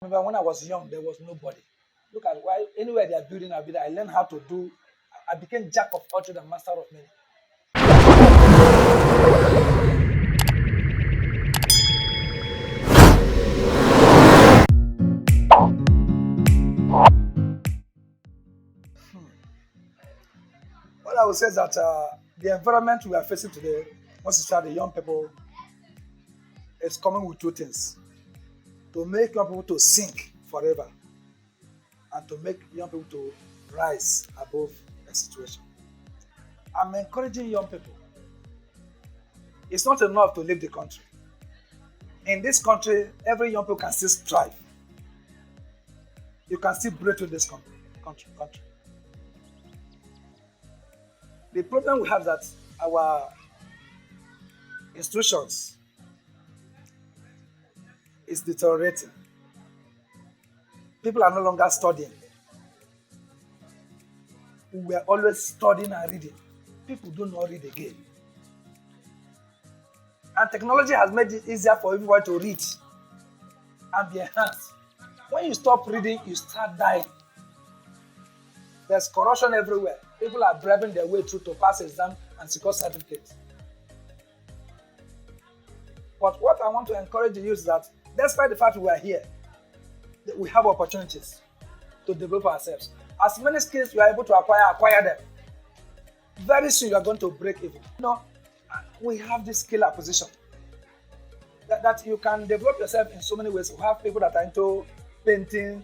Remember when I was young, there was nobody. Look at why anywhere they are building a building, I learned how to do. I became jack of all trades and master of many. What I would say is that the environment we are facing today, most especially the young people, is coming with two things: to make young people to sink forever, and to make young people to rise above the situation. I'm encouraging young people. It's not enough to leave the country. In this country, every young people can still strive. You can still break through this country. The problem we have is that our institutions is deteriorating. People are no longer studying. We are always studying and reading. People do not read again. And technology has made it easier for everyone to read and be enhanced. When you stop reading, you start dying. There's corruption everywhere. People are bribing their way through to pass exam and secure certificates. But what I want to encourage you is that despite the fact we are here, we have opportunities to develop ourselves. As many skills you are able to acquire them. Very soon you are going to break even. We have this skill acquisition that you can develop yourself in so many ways. We have people that are into painting,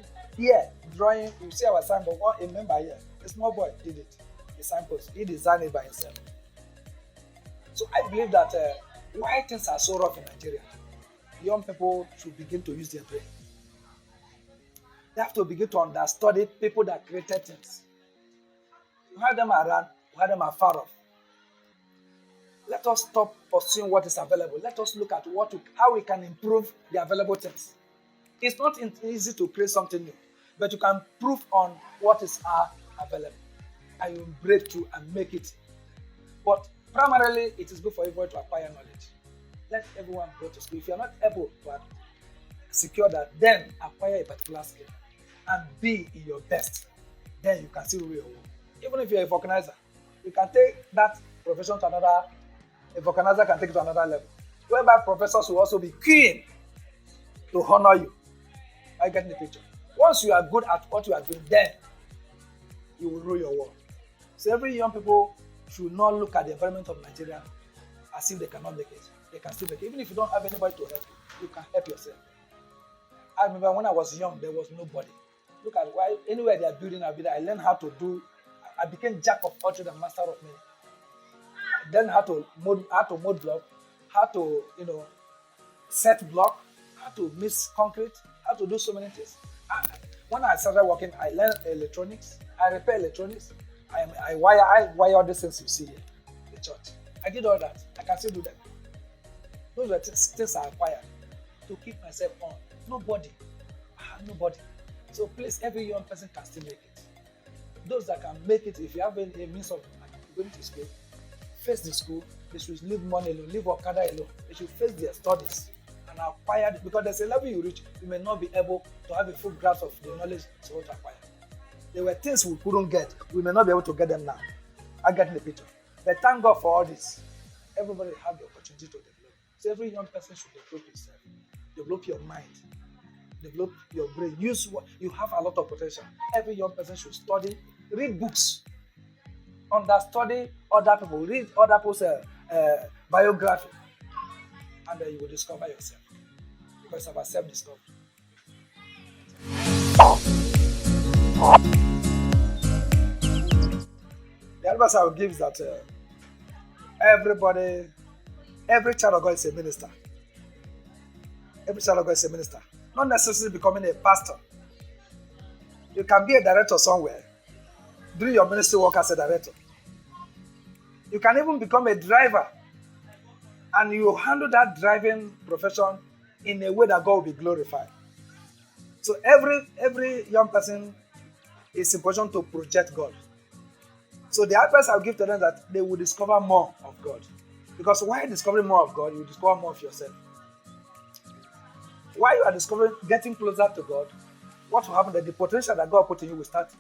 drawing. You see our Sango Ota, a member here. A small boy did it. The signpost. He designed it by himself. So I believe that why things are so rough in Nigeria, young people should begin to use their brain. They have to begin to understudy people that created things. You have them around, you have them afar off. Let us stop pursuing what is available. Let us look at how we can improve the available things. It's not easy to create something new, but you can improve on what is available. And you break through and make it. But primarily, it is good for everyone to acquire knowledge. Let everyone go to school. If you are not able to secure that, then acquire a particular skill and be in your best. Then you can still rule your work. Even if you're a vulcanizer, you can take that profession to another. A vulcanizer can take it to another level, whereby professors will also be keen to honor you. I get the picture. Once you are good at what you are doing, then you will rule your world. So every young people should not look at the environment of Nigeria as if they cannot make it. They can still make it. Even if you don't have anybody to help you can help yourself. I remember when I was young, there was nobody. Look at why anywhere they are building a building, I learned how to do. I became jack of all trades and master of many. I learned how to mold block, how to set block, how to mix concrete, how to do so many things. When I started working, I learned electronics. I repair electronics. I wire all these things you see here in the church. I did all that. I can still do that. Those were things I acquired to keep myself on. Nobody. Nobody. So please, every young person can still make it. Those that can make it, if you have a means of going to school, face the school. They should leave money alone, leave Okada alone. They should face their studies and acquire it, because there's a level you reach, you may not be able to have a full grasp of the knowledge to acquire. There were things we couldn't get. We may not be able to get them now. I get in the picture. But thank God for all this. Everybody have the opportunity to develop. So every young person should develop himself. Develop your mind. Develop your brain. Use what you have a lot of potential. Every young person should study, read books, understudy other people, read other people's biography, and then you will discover yourself. Because it's about self-discovery. The advice I will give is that every child of God is a minister. Every child of God is a minister. Not necessarily becoming a pastor. You can be a director somewhere, do your ministry work as a director. You can even become a driver, and you handle that driving profession in a way that God will be glorified. So every young person is in position to project God. So the advice I'll give to them is that they will discover more of God. Because while discovering more of God, you discover more of yourself. while you are discovering, getting closer to God, what will happen? That the potential that God put in you will start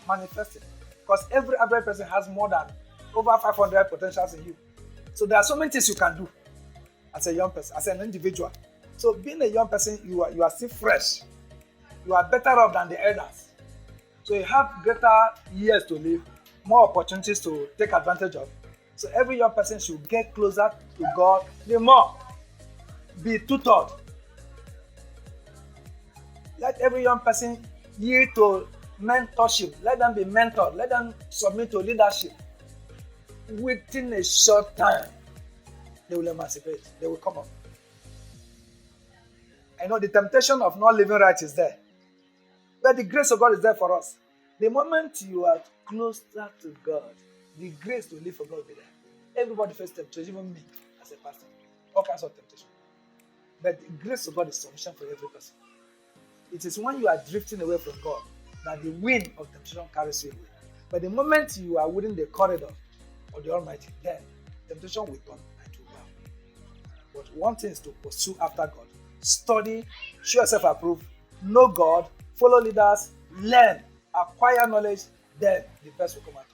manifesting. Because every average person has more than over 500 potentials in you. So there are so many things you can do as a young person, as an individual. So being a young person, you are still fresh. You are better off than the elders. So you have greater years to live, more opportunities to take advantage of. So every young person should get closer to God the more. Be tutored. Let every young person yield to mentorship. Let them be mentored. Let them submit to leadership. Within a short time, they will emancipate. They will come up. I know the temptation of not living right is there. But the grace of God is there for us. The moment you are closer to God, the grace to live for God will be there. Everybody faces temptation, even me as a pastor. All kinds of temptation. But the grace of God is sufficient for every person. It is when you are drifting away from God that the wind of temptation carries you away. But the moment you are within the corridor of the Almighty, then temptation will come and will bow. But one thing is to pursue after God. Study, show yourself approved, know God, follow leaders, learn, acquire knowledge, then the best will come out.